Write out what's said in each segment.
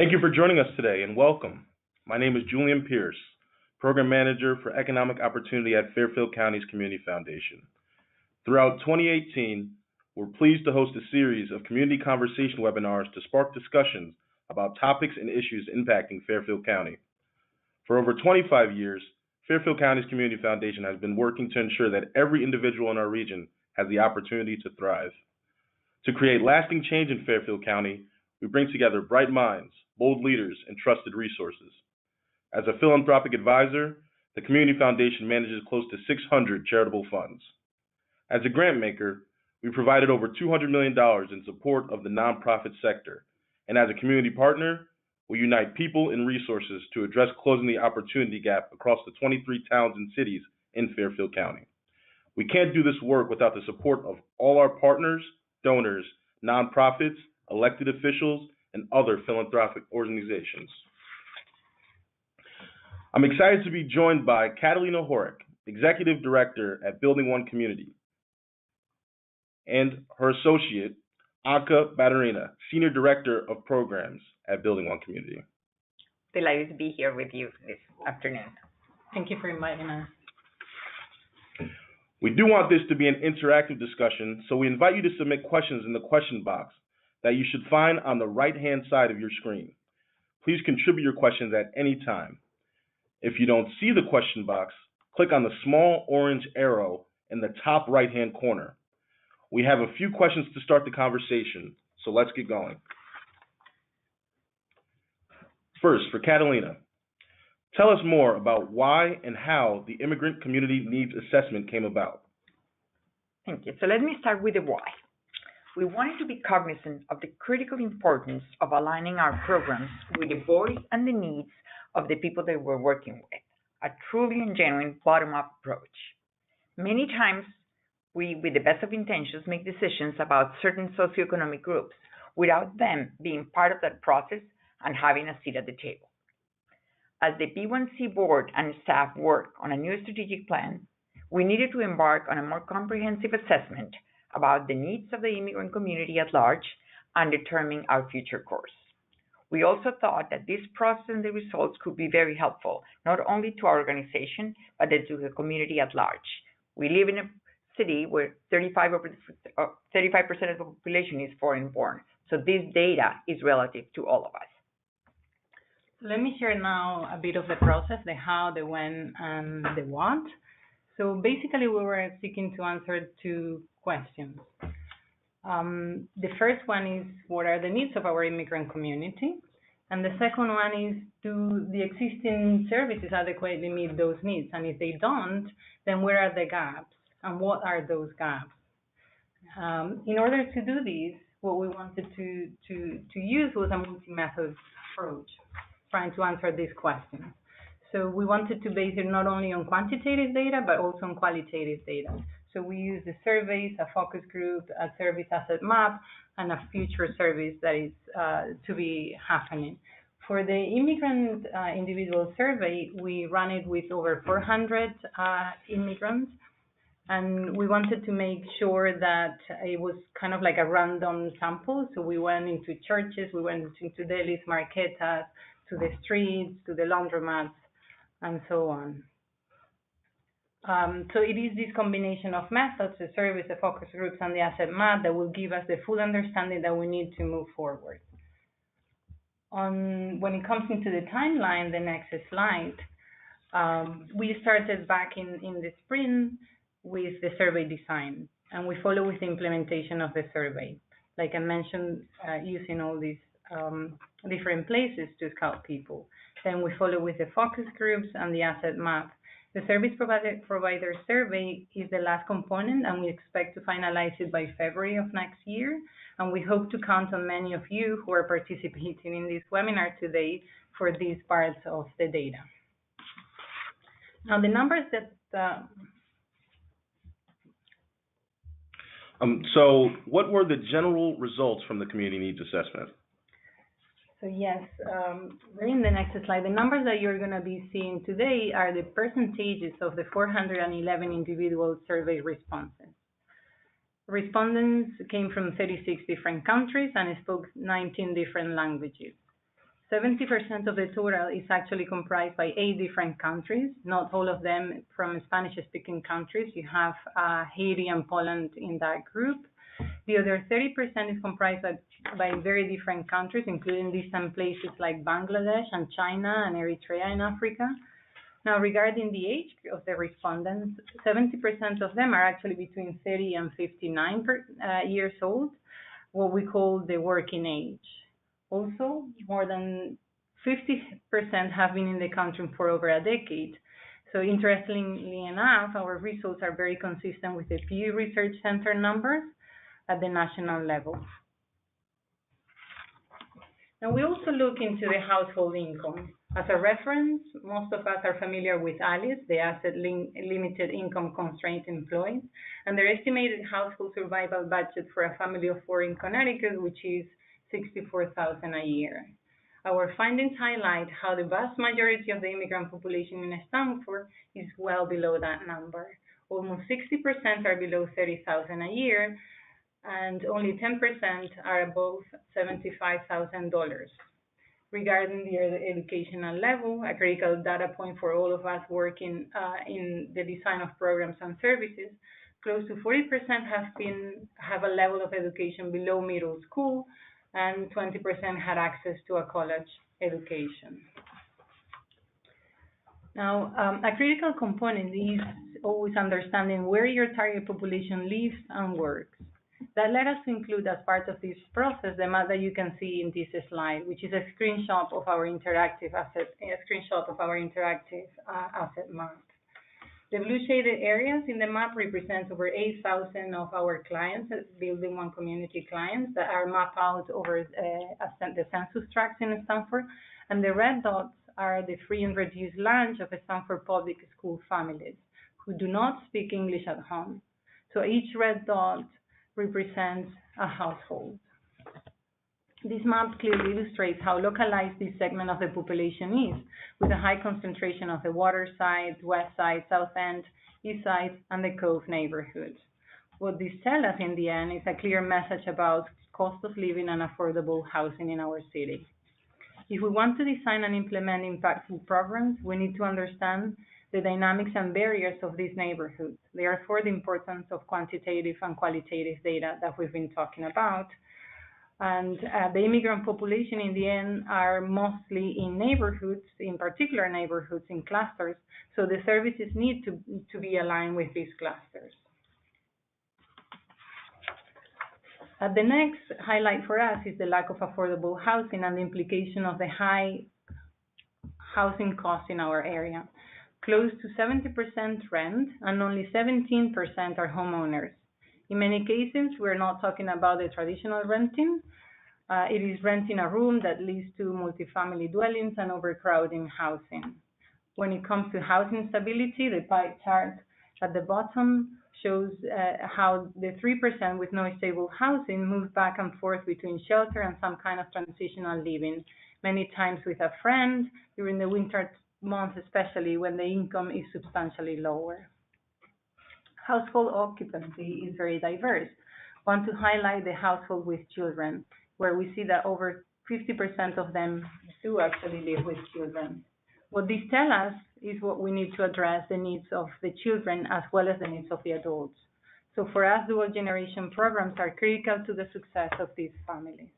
Thank you for joining us today and welcome. My name is Julian Pierce, Program Manager for Economic Opportunity at Fairfield County's Community Foundation. Throughout 2018, we're pleased to host a series of community conversation webinars to spark discussions about topics and issues impacting Fairfield County. For over 25 years, Fairfield County's Community Foundation has been working to ensure that every individual in our region has the opportunity to thrive. To create lasting change in Fairfield County, we bring together bright minds, bold leaders, and trusted resources. As a philanthropic advisor, the Community Foundation manages close to 600 charitable funds. As a grant maker, we provided over $200 million in support of the nonprofit sector, and as a community partner, we unite people and resources to address closing the opportunity gap across the 23 towns and cities in Fairfield County. We can't do this work without the support of all our partners, donors, nonprofits, elected officials, and other philanthropic organizations. I'm excited to be joined by Catalina Horek, Executive Director at Building One Community, and her associate, Anka Baturina, Senior Director of Programs at Building One Community. Delighted to be here with you this afternoon. Thank you for inviting us. We do want this to be an interactive discussion, so we invite you to submit questions in the question box that you should find on the right-hand side of your screen. Please contribute your questions at any time. If you don't see the question box, click on the small orange arrow in the top right-hand corner. We have a few questions to start the conversation, so let's get going. First, for Catalina, tell us more about why and how the Immigrant Community Needs Assessment came about. Thank you. So let me start with the why. We wanted to be cognizant of the critical importance of aligning our programs with the voice and the needs of the people that we're working with, a truly and genuine bottom-up approach. Many times, we, with the best of intentions, make decisions about certain socioeconomic groups without them being part of that process and having a seat at the table. As the B1C board and staff work on a new strategic plan, we needed to embark on a more comprehensive assessment about the needs of the immigrant community at large and determine our future course. We also thought that this process and the results could be very helpful, not only to our organization, but to the community at large. We live in a city where 35% of the population is foreign-born, so this data is relative to all of us. Let me share now a bit of the process, the how, the when, and the what. So basically, we were seeking to answer two questions. The first one is, what are the needs of our immigrant community? And the second one is, do the existing services adequately meet those needs? And if they don't, then where are the gaps? And what are those gaps? In order to do this, what we wanted to use was a multi-method approach, trying to answer these questions. So we wanted to base it not only on quantitative data, but also on qualitative data. So we used the surveys, a focus group, a service asset map, and a future service that is to be happening. For the immigrant individual survey, we ran it with over 400 immigrants, and we wanted to make sure that it was kind of like a random sample. So we went into churches, we went into delis, marquetas, to the streets, to the laundromats, and so on. So it is this combination of methods, the service, the focus groups, and the asset map that will give us the full understanding that we need to move forward. When it comes into the timeline, the next slide, we started back in the spring with the survey design, and we follow with the implementation of the survey. Like I mentioned, using all these different places to scout people. Then we follow with the focus groups and the asset map. The service provider survey is the last component, and we expect to finalize it by February of next year. And we hope to count on many of you who are participating in this webinar today for these parts of the data. Now, the numbers that So what were the general results from the Community Needs Assessment? So yes, in the next slide, the numbers that you're going to be seeing today are the percentages of the 411 individual survey responses. Respondents came from 36 different countries and spoke 19 different languages. 70% of the total is actually comprised by 8 different countries, not all of them from Spanish-speaking countries. You have Haiti and Poland in that group. The other 30% is comprised by very different countries, including distant places like Bangladesh and China and Eritrea in Africa. Now, regarding the age of the respondents, 70% of them are actually between 30 and 59 years old, what we call the working age. Also, more than 50% have been in the country for over a decade. So interestingly enough, our results are very consistent with the Pew Research Center numbers at the national level. Now, we also look into the household income. As a reference, most of us are familiar with ALICE, the Asset Limited Income Constraint Employees, and their estimated household survival budget for a family of 4 in Connecticut, which is $64,000 a year. Our findings highlight how the vast majority of the immigrant population in Stanford is well below that number. Almost 60% are below $30,000 a year, and only 10% are above $75,000. Regarding their educational level, a critical data point for all of us working in the design of programs and services, close to 40% have a level of education below middle school, and 20% had access to a college education. Now, a critical component is always understanding where your target population lives and works. That led us to include as part of this process the map that you can see in this slide, which is a screenshot of our interactive asset map. The blue shaded areas in the map represent over 8,000 of our clients, Building One community clients, that are mapped out over the census tracts in Stanford, and the red dots are the free and reduced lunch of Stanford public school families who do not speak English at home. So each red dot represents a household. This map clearly illustrates how localized this segment of the population is, with a high concentration of the Waterside, West Side, South End, East Side, and the Cove neighborhoods. What this tells us in the end is a clear message about cost of living and affordable housing in our city. If we want to design and implement impactful programs, we need to understand the dynamics and barriers of these neighborhoods. Therefore, the importance of quantitative and qualitative data that we've been talking about. And the immigrant population in the end are mostly in neighborhoods, in particular neighborhoods in clusters, so the services need to be aligned with these clusters. The next highlight for us is the lack of affordable housing and the implication of the high housing costs in our area. Close to 70% rent and only 17% are homeowners. In many cases, we're not talking about the traditional renting. It is renting a room that leads to multifamily dwellings and overcrowding housing. When it comes to housing stability, the pie chart at the bottom shows how the 3% with no stable housing move back and forth between shelter and some kind of transitional living, many times with a friend during the winter months, especially when the income is substantially lower. Household occupancy is very diverse. I want to highlight the household with children, where we see that over 50% of them do actually live with children. What this tells us is what we need to address the needs of the children as well as the needs of the adults. So for us, dual generation programs are critical to the success of these families.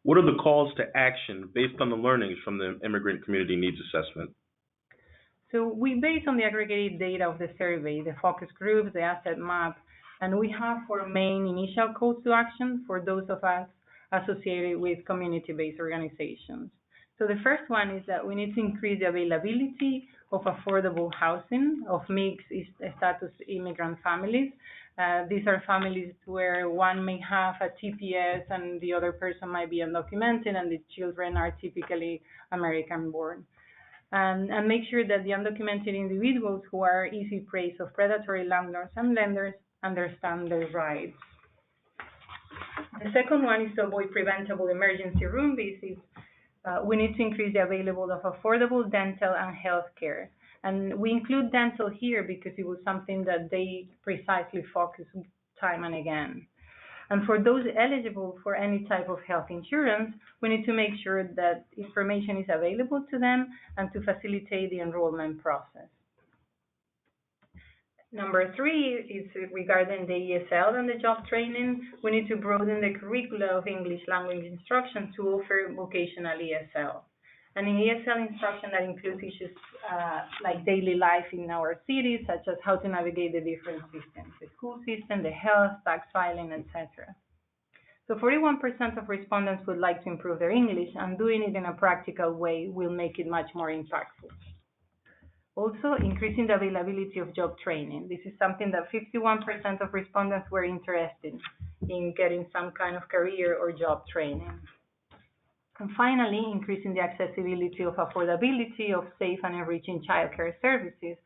What are the calls to action based on the learnings from the Immigrant Community Needs Assessment? So we base on the aggregated data of the survey, the focus groups, the asset map, and we have 4 main initial calls to action for those of us associated with community-based organizations. So the first one is that we need to increase the availability of affordable housing of mixed status immigrant families. These are families where one may have a TPS and the other person might be undocumented, and the children are typically American-born. And make sure that the undocumented individuals who are easy prey of predatory landlords and lenders understand their rights. The second one is to avoid preventable emergency room visits. We need to increase the availability of affordable dental and health care. And we include dental here because it was something that they precisely focused time and again. And for those eligible for any type of health insurance, we need to make sure that information is available to them and to facilitate the enrollment process. Number 3 is regarding the ESL and the job training. We need to broaden the curricula of English language instruction to offer vocational ESL. And in ESL instruction, that includes issues like daily life in our cities, such as how to navigate the different systems, the school system, the health, tax filing, etc. So 41% of respondents would like to improve their English, and doing it in a practical way will make it much more impactful. Also, increasing the availability of job training. This is something that 51% of respondents were interested in getting some kind of career or job training. And finally, increasing the accessibility of affordability of safe and enriching childcare services.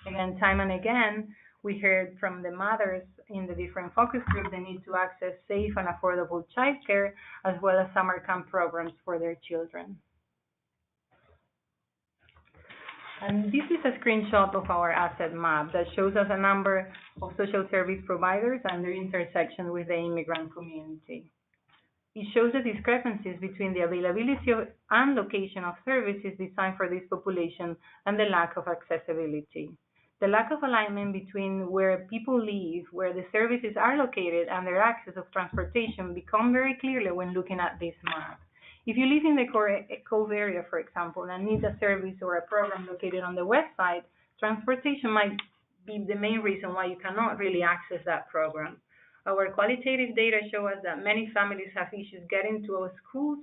Again, time and again, we heard from the mothers in the different focus groups the need to access safe and affordable childcare, as well as summer camp programs for their children. And this is a screenshot of our asset map that shows us a number of social service providers and their intersection with the immigrant community. It shows the discrepancies between the availability and location of services designed for this population and the lack of accessibility. The lack of alignment between where people live, where the services are located, and their access of transportation become very clearly when looking at this map. If you live in the Cove area, for example, and need a service or a program located on the west side, transportation might be the main reason why you cannot really access that program. Our qualitative data show us that many families have issues getting to our schools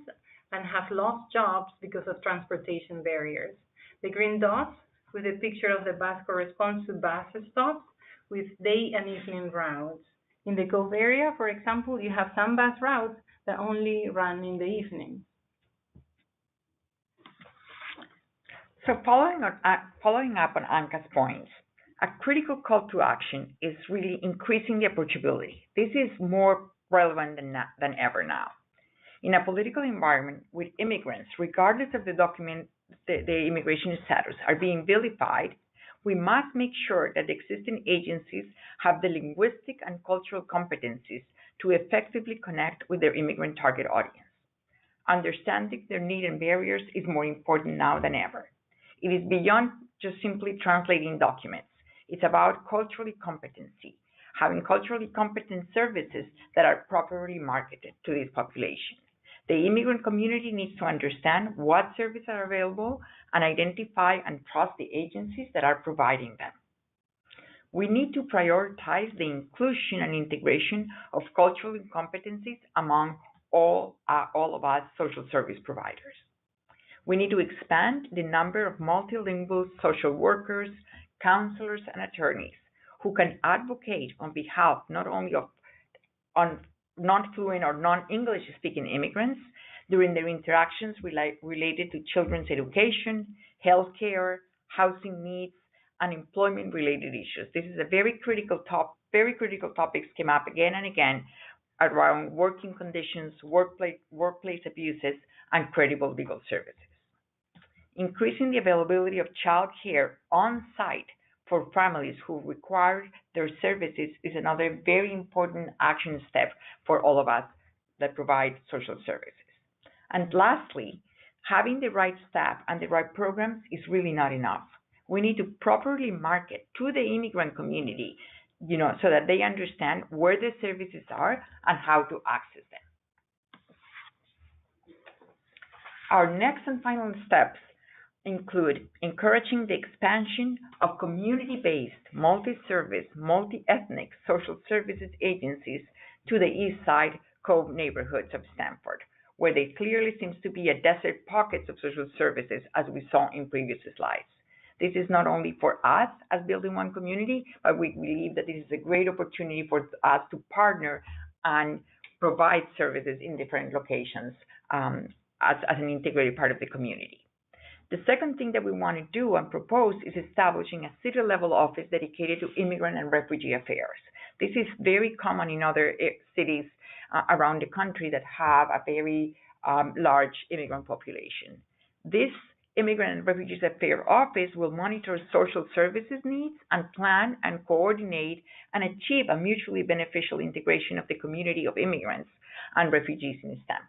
and have lost jobs because of transportation barriers. The green dots with a picture of the bus corresponds to bus stops with day and evening routes. In the Cove area, for example, you have some bus routes that only run in the evening. So following up on Anka's points, a critical call to action is really increasing the approachability. This is more relevant than ever now. In a political environment with immigrants, regardless of the immigration status, are being vilified, we must make sure that existing agencies have the linguistic and cultural competencies to effectively connect with their immigrant target audience. Understanding their needs and barriers is more important now than ever. It is beyond just simply translating documents. It's about culturally competency, having culturally competent services that are properly marketed to this population. The immigrant community needs to understand what services are available and identify and trust the agencies that are providing them. We need to prioritize the inclusion and integration of cultural competencies among all of us social service providers. We need to expand the number of multilingual social workers, counselors, and attorneys who can advocate on behalf not only of non-fluent or non-English speaking immigrants during their interactions related to children's education, healthcare, housing needs, and employment-related issues. This is a very critical topics came up again and again around working conditions, workplace abuses, and credible legal services. Increasing the availability of child care on-site for families who require their services is another very important action step for all of us that provide social services. And lastly, having the right staff and the right programs is really not enough. We need to properly market to the immigrant community, so that they understand where the services are and how to access them. Our next and final steps include encouraging the expansion of community-based, multi-service, multi-ethnic social services agencies to the East Side Cove neighborhoods of Stanford, where there clearly seems to be a desert pockets of social services, as we saw in previous slides. This is not only for us as building one community, but we believe that this is a great opportunity for us to partner and provide services in different locations as an integrated part of the community. The second thing that we want to do and propose is establishing a city-level office dedicated to immigrant and refugee affairs. This is very common in other cities around the country that have a very large immigrant population. This Immigrant and Refugees Affairs Office will monitor social services needs and plan and coordinate and achieve a mutually beneficial integration of the community of immigrants and refugees in Stanford.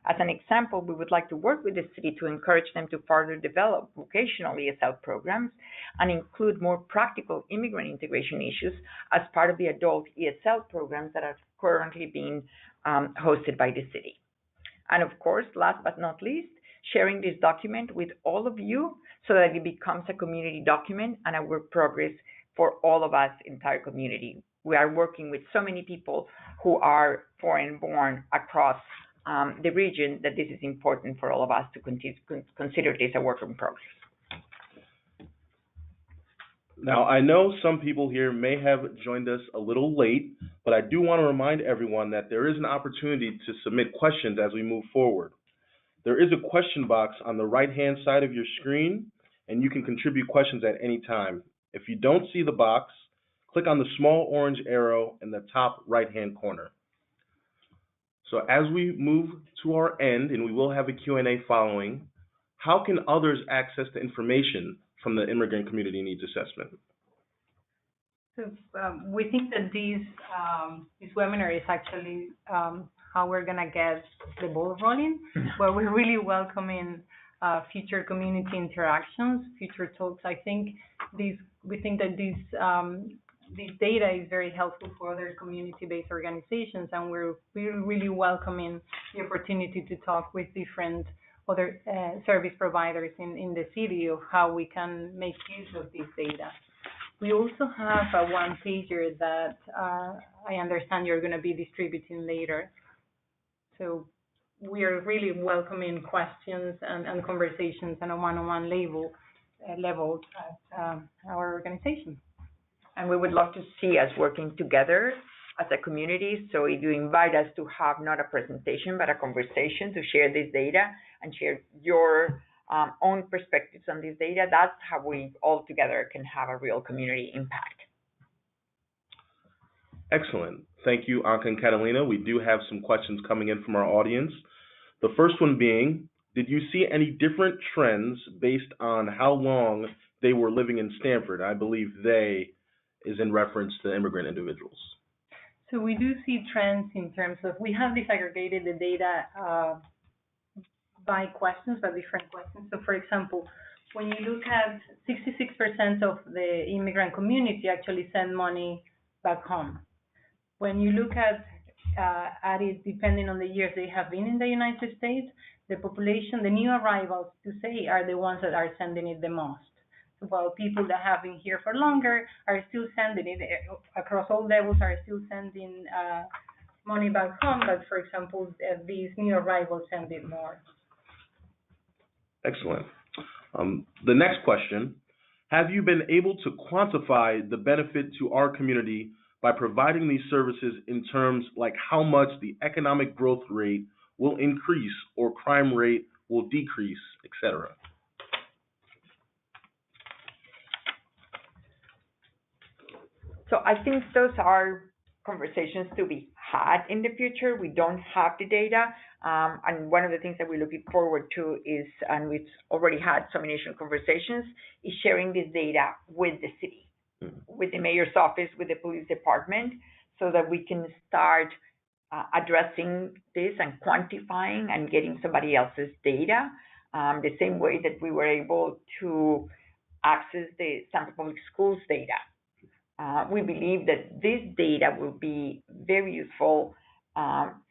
As an example, we would like to work with the city to encourage them to further develop vocational ESL programs and include more practical immigrant integration issues as part of the adult ESL programs that are currently being hosted by the city. And of course, last but not least, sharing this document with all of you so that it becomes a community document and a work progress for all of us, entire community. We are working with so many people who are foreign born across the region that this is important for all of us to consider this a work in progress. Now, I know some people here may have joined us a little late, but I do want to remind everyone that there is an opportunity to submit questions as we move forward. There is a question box on the right-hand side of your screen, and you can contribute questions at any time. If you don't see the box, click on the small orange arrow in the top right-hand corner. So as we move to our end, and we will have a Q&A following, how can others access the information from the Immigrant Community Needs Assessment? So we think that this webinar is actually how we're going to get the ball rolling, where we're really welcoming future community interactions, future talks. I think we think that this data is very helpful for other community-based organizations, and we're really welcoming the opportunity to talk with different other service providers in the city of how we can make use of this data. We also have a one-pager that I understand you're going to be distributing later. So we are really welcoming questions and conversations on a one-on-one level at our organization. And we would love to see us working together as a community. So if you invite us to have not a presentation, but a conversation to share this data and share your own perspectives on this data, that's how we all together can have a real community impact. Excellent. Thank you, Anka and Catalina. We do have some questions coming in from our audience. The first one being, did you see any different trends based on how long they were living in Stanford? I believe they is in reference to immigrant individuals. So we do see trends in terms of, we have disaggregated the data by questions, by different questions. So for example, when you look at 66% of the immigrant community actually send money back home. When you look at it depending on the years they have been in the United States, the population, the new arrivals to say are the ones that are sending it the most. While people that have been here for longer are still sending it across all levels, are still sending money back home, but for example, these new arrivals send it more. Excellent. The next question, have you been able to quantify the benefit to our community by providing these services in terms like how much the economic growth rate will increase or crime rate will decrease, etc.? So I think those are conversations to be had in the future. We don't have the data. And one of the things that we're looking forward to is, and we've already had some initial conversations, is sharing this data with the city, with the mayor's office, with the police department, so that we can start addressing this and quantifying and getting somebody else's data, the same way that we were able to access the Stanford Public Schools data. We believe that this data will be very useful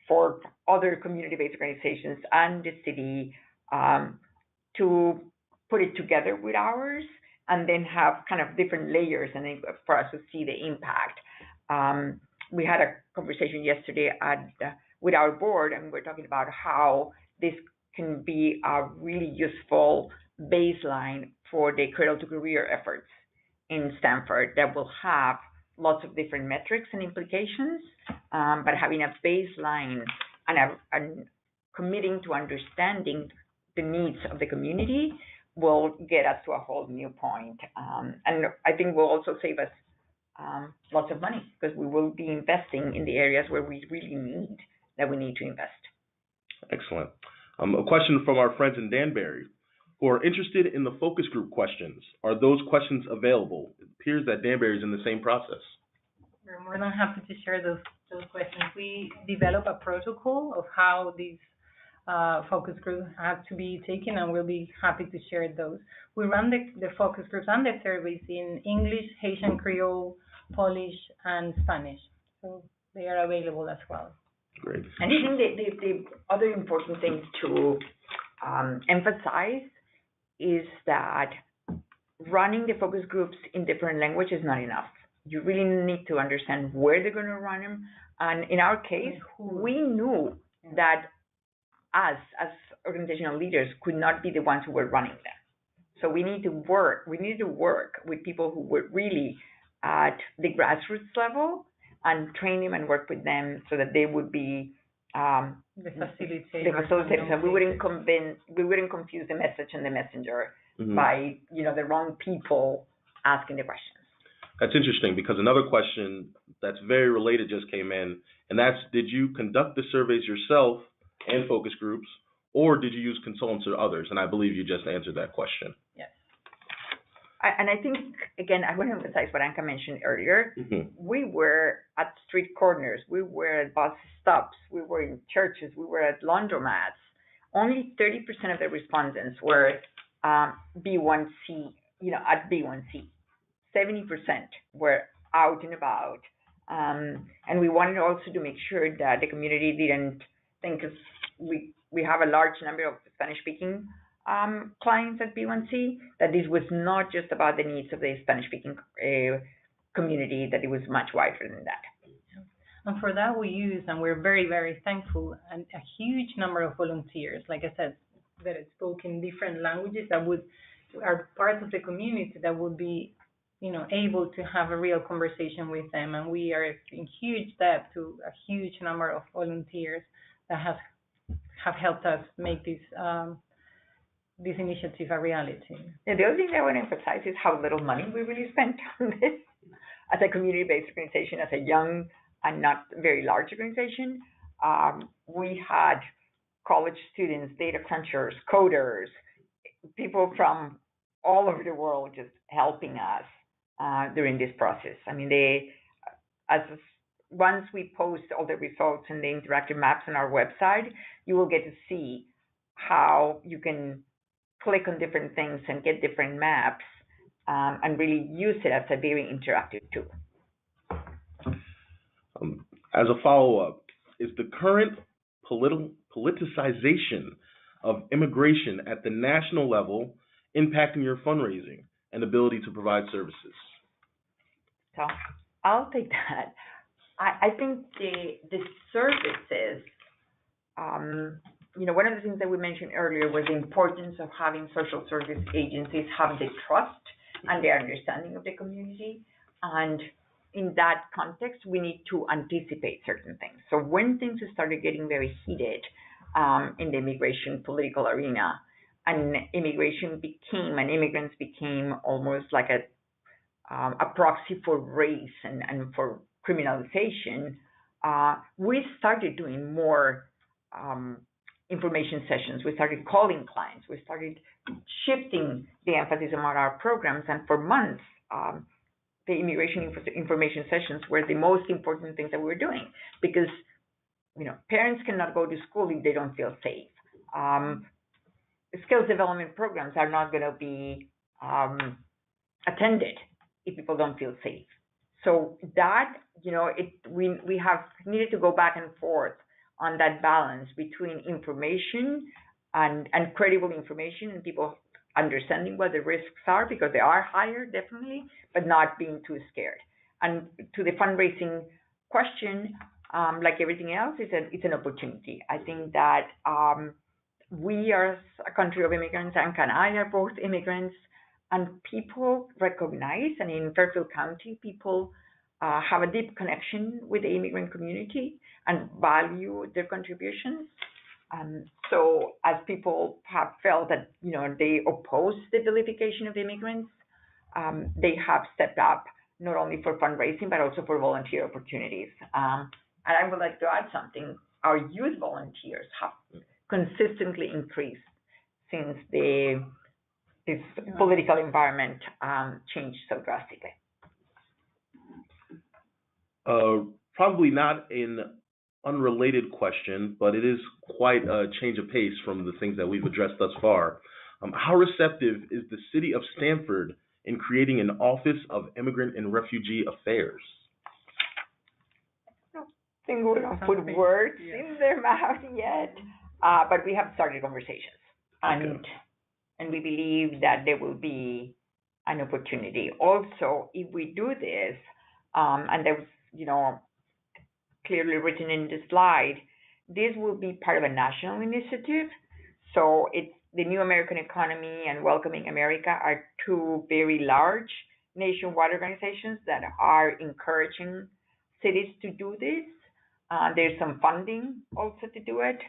for other community-based organizations and the city to put it together with ours and then have kind of different layers and then for us to see the impact. We had a conversation yesterday with our board, and we're talking about how this can be a really useful baseline for the cradle to career efforts in Stanford that will have lots of different metrics and implications, but having a baseline and committing to understanding the needs of the community will get us to a whole new point. And I think will also save us lots of money because we will be investing in the areas where we really need to invest. Excellent. A question from our friends in Danbury. who are interested in the focus group questions, are those questions available? It appears that Danbury is in the same process. We're more than happy to share those questions. We develop a protocol of how these focus groups have to be taken, and we'll be happy to share those. We run the focus groups and the surveys in English, Haitian Creole, Polish, and Spanish. So they are available as well. Great. And I think the other important thing to emphasize is that running the focus groups in different languages is not enough. You really need to understand where they're going to run them. And in our case, we knew that us, as organizational leaders, could not be the ones who were running them. So we need to work with people who were really at the grassroots level and train them and work with them so that they would be the facilitators. So we wouldn't confuse the message and the messenger by the wrong people asking the questions. That's interesting, because another question that's very related just came in, and that's, did you conduct the surveys yourself and focus groups, or did you use consultants or others? And I believe you just answered that question. Yes. And I think, again, I want to emphasize what Anka mentioned earlier. We were at street corners, we were at bus stops, we were in churches, we were at laundromats. Only 30% of the respondents were B1C, at B1C. 70% were out and about. And we wanted also to make sure that the community didn't think, because we have a large number of Spanish-speaking clients at B1C, that this was not just about the needs of the Spanish-speaking community, that it was much wider than that. And for that we use, and we're very, very thankful, and a huge number of volunteers, like I said, that spoke in different languages, that are part of the community, that would be able to have a real conversation with them. And we are in huge debt to a huge number of volunteers that have helped us make this initiative a reality. And the other thing that I want to emphasize is how little money we really spent on this. As a community-based organization, as a young and not very large organization, we had college students, data crunchers, coders, people from all over the world just helping us during this process. I mean, once we post all the results and the interactive maps on our website, you will get to see how you can click on different things and get different maps and really use it as a very interactive tool. As a follow-up, is the current politicization of immigration at the national level impacting your fundraising and ability to provide services? So I'll take that. I think the services, one of the things that we mentioned earlier was the importance of having social service agencies have the trust and the understanding of the community. And in that context, we need to anticipate certain things. So when things started getting very heated in the immigration political arena, and immigrants became almost like a proxy for race and for criminalization, we started doing more information sessions. We started calling clients. We started shifting the emphasis on our programs. And for months, the immigration information sessions were the most important things that we were doing, because parents cannot go to school if they don't feel safe. Skills development programs are not going to be attended if people don't feel safe. So that, we have needed to go back and forth on that balance between information and credible information, and people understanding what the risks are, because they are higher, definitely, but not being too scared. And to the fundraising question, like everything else, it's an opportunity. I think that we are a country of immigrants, and I are both immigrants, and people recognize, and in Fairfield County, people have a deep connection with the immigrant community and value their contributions. So as people have felt that, they oppose the vilification of immigrants, they have stepped up not only for fundraising, but also for volunteer opportunities. And I would like to add something. Our youth volunteers have consistently increased since the this political environment changed so drastically. Probably not an unrelated question, but it is quite a change of pace from the things that we've addressed thus far. How receptive is the city of Stamford in creating an Office of Immigrant and Refugee Affairs? I don't think we're going to put words in their mouth yet, but we have started conversations. And we believe that there will be an opportunity. Also, if we do this, and there's, clearly written in the slide, this will be part of a national initiative. So it's the New American Economy and Welcoming America are two very large nationwide organizations that are encouraging cities to do this. There's some funding also to do it.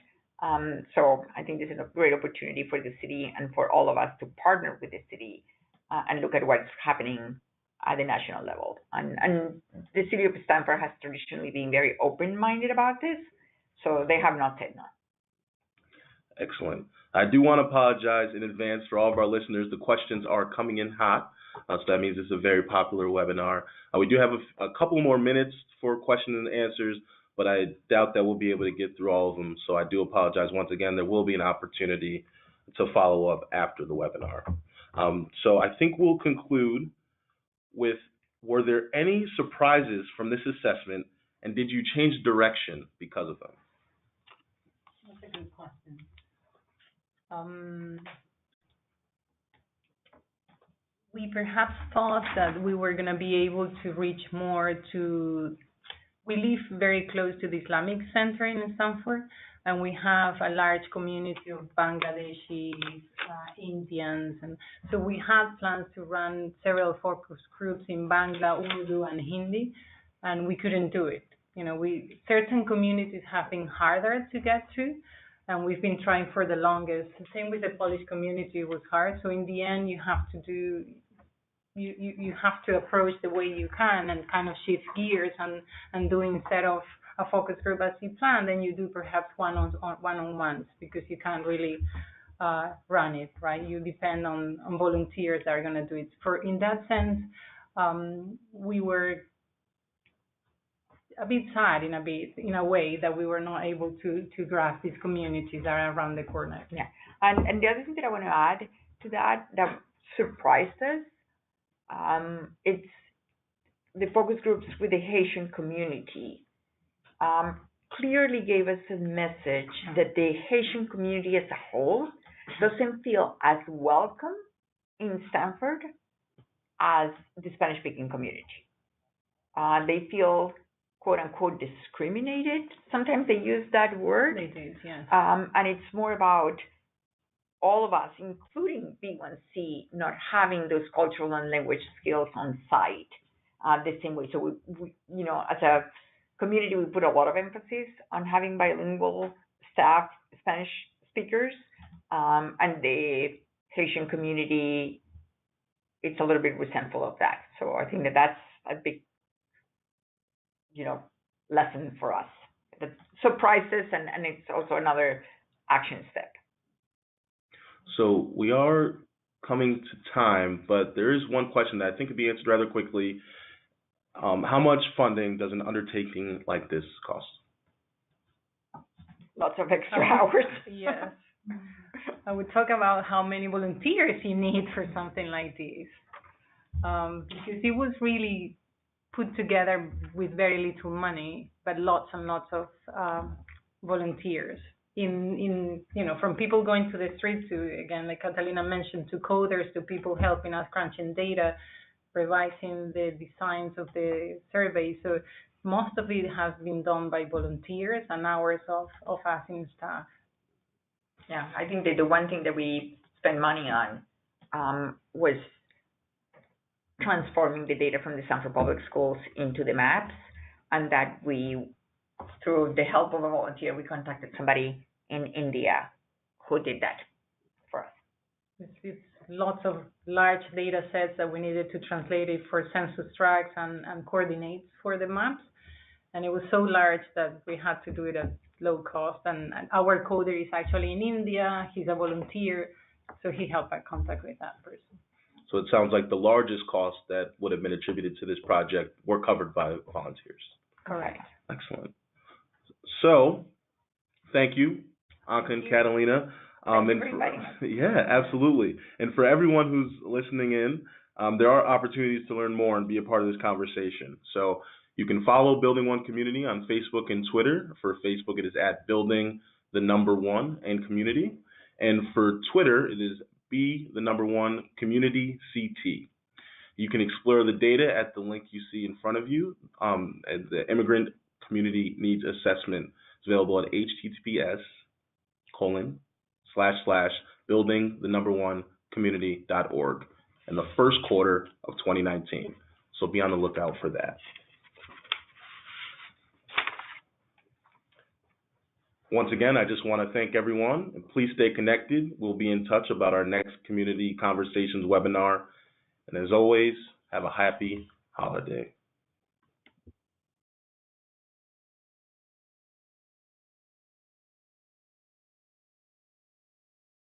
So I think this is a great opportunity for the city and for all of us to partner with the city and look at what's happening at the national level. And the city of Stamford has traditionally been very open-minded about this, so they have not said no. Excellent. I do want to apologize in advance for all of our listeners. The questions are coming in hot, so that means it's a very popular webinar. We do have a couple more minutes for questions and answers, but I doubt that we'll be able to get through all of them, so I do apologize once again. There will be an opportunity to follow up after the webinar. So I think we'll conclude with, were there any surprises from this assessment, and did you change direction because of them? That's a good question. We perhaps thought that we were going to be able to reach more to, we live very close to the Islamic Center in Stamford, and we have a large community of Bangladeshis, Indians, and so we had plans to run several focus groups in Bangla, Urdu, and Hindi, and we couldn't do it. Certain communities have been harder to get to, and we've been trying for the longest. The same with the Polish community was hard. So in the end, you have to do, you have to approach the way you can and kind of shift gears and do, instead of a focus group as you plan, then you do perhaps one-on-ones, because you can't really run it, right? You depend on volunteers that are going to do it. In that sense, we were a bit sad in a way that we were not able to grasp these communities that are around the corner. Yeah, and the other thing that I want to add to that surprised us, it's the focus groups with the Haitian community clearly gave us a message that the Haitian community as a whole doesn't feel as welcome in Stamford as the Spanish-speaking community. They feel, quote unquote, discriminated. Sometimes they use that word. They do, yes. And it's more about all of us, including B1C, not having those cultural and language skills on site the same way. So we as a community, we put a lot of emphasis on having bilingual staff, Spanish speakers, and the Haitian community, it's a little bit resentful of that. So I think that's a big, lesson for us. That surprised us, and it's also another action step. So we are coming to time, but there is one question that I think could be answered rather quickly. How much funding does an undertaking like this cost? Lots of extra hours. Yes. I would talk about how many volunteers you need for something like this. Because it was really put together with very little money, but lots and lots of volunteers. From people going to the streets to, again, like Catalina mentioned, to coders, to people helping us crunching data, revising the designs of the survey. So most of it has been done by volunteers and hours of us in staff. Yeah, I think that the one thing that we spent money on was transforming the data from the Stamford Public Schools into the maps, and that we, through the help of a volunteer, we contacted somebody in India who did that for us. It's lots of large data sets that we needed to translate it for census tracts and coordinates for the maps. And it was so large that we had to do it at low cost. And our coder is actually in India. He's a volunteer. So he helped our contact with that person. So it sounds like the largest costs that would have been attributed to this project were covered by volunteers. Correct. Excellent. So, thank you, Anka and Catalina. Thank you for inviting us. Yeah, absolutely. And for everyone who's listening in, there are opportunities to learn more and be a part of this conversation. So you can follow Building One Community on Facebook and Twitter. For Facebook, it is at Building the Number One and Community. And for Twitter, it is Be1 Community CT. You can explore the data at the link you see in front of you. And the Immigrant Community Needs Assessment is available at https://buildingthe1community.org in the first quarter of 2019. So be on the lookout for that. Once again, I just want to thank everyone, and please stay connected. We'll be in touch about our next Community Conversations webinar. And as always, have a happy holiday.